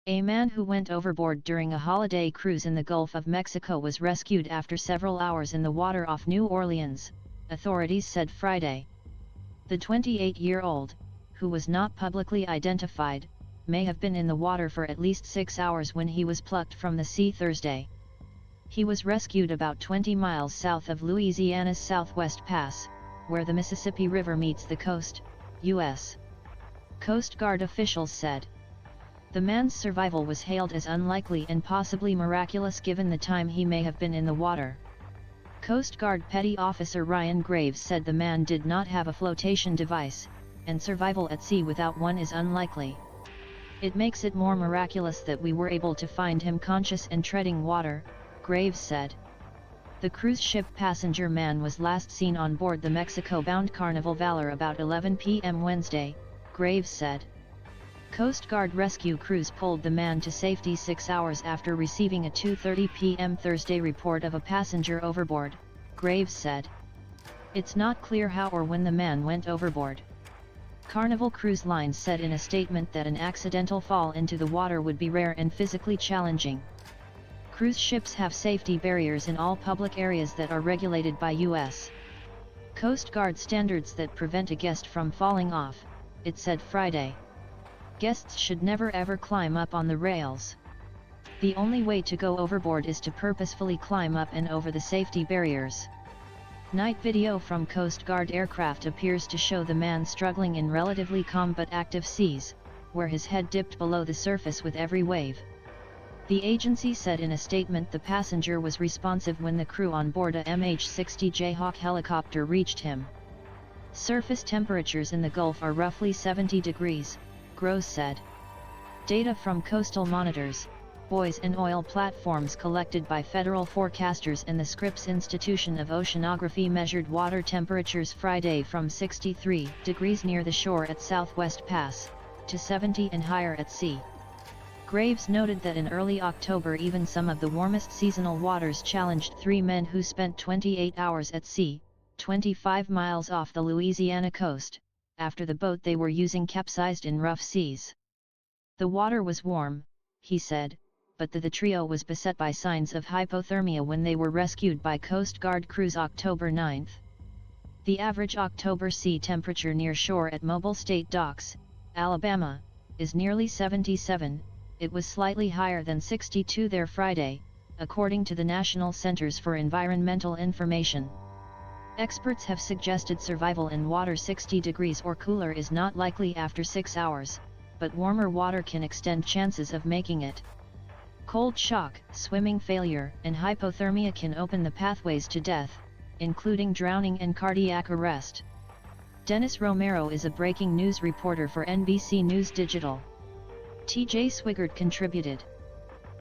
A man who went overboard during a holiday cruise in the Gulf of Mexico was rescued after several hours in the water off New Orleans, authorities said Friday. The 28-year-old, who was not publicly identified, may have been in the water for at least 6 hours when he was plucked from the sea Thursday. He was rescued about 20 miles south of Louisiana's Southwest Pass, where the Mississippi River meets the coast, U.S. Coast Guard officials said. The man's survival was hailed as unlikely and possibly miraculous given the time he may have been in the water. Coast Guard Petty Officer Ryan Graves said the man did not have a flotation device, and survival at sea without one is unlikely. It makes it more miraculous that we were able to find him conscious and treading water, Graves said. The cruise ship passenger man was last seen on board the Mexico-bound Carnival Valor about 11 p.m. Wednesday, Graves said. Coast Guard rescue crews pulled the man to safety 6 hours after receiving a 2:30 p.m. Thursday report of a passenger overboard, Graves said. It's not clear how or when the man went overboard. Carnival Cruise Lines said in a statement that an accidental fall into the water would be rare and physically challenging. Cruise ships have safety barriers in all public areas that are regulated by U.S. Coast Guard standards that prevent a guest from falling off, it said Friday. Guests should never ever climb up on the rails. The only way to go overboard is to purposefully climb up and over the safety barriers. Night video from Coast Guard aircraft appears to show the man struggling in relatively calm but active seas, where his head dipped below the surface with every wave. The agency said in a statement the passenger was responsive when the crew on board a MH-60 Jayhawk helicopter reached him. Surface temperatures in the Gulf are roughly 70 degrees, Gross said. Data from coastal monitors, buoys and oil platforms collected by federal forecasters and the Scripps Institution of Oceanography measured water temperatures Friday from 63 degrees near the shore at Southwest Pass, to 70 and higher at sea. Graves noted that in early October even some of the warmest seasonal waters challenged 3 men who spent 28 hours at sea, 25 miles off the Louisiana coast, after the boat they were using capsized in rough seas. The water was warm, he said, but the trio was beset by signs of hypothermia when they were rescued by Coast Guard crews October 9. The average October sea temperature near shore at Mobile State Docks, Alabama, is nearly 77, it was slightly higher than 62 there Friday, according to the National Centers for Environmental Information. Experts have suggested survival in water 60 degrees or cooler is not likely after 6 hours, but warmer water can extend chances of making it. Cold shock, swimming failure, and hypothermia can open the pathways to death, including drowning and cardiac arrest. Dennis Romero is a breaking news reporter for NBC News Digital. TJ Swigert contributed.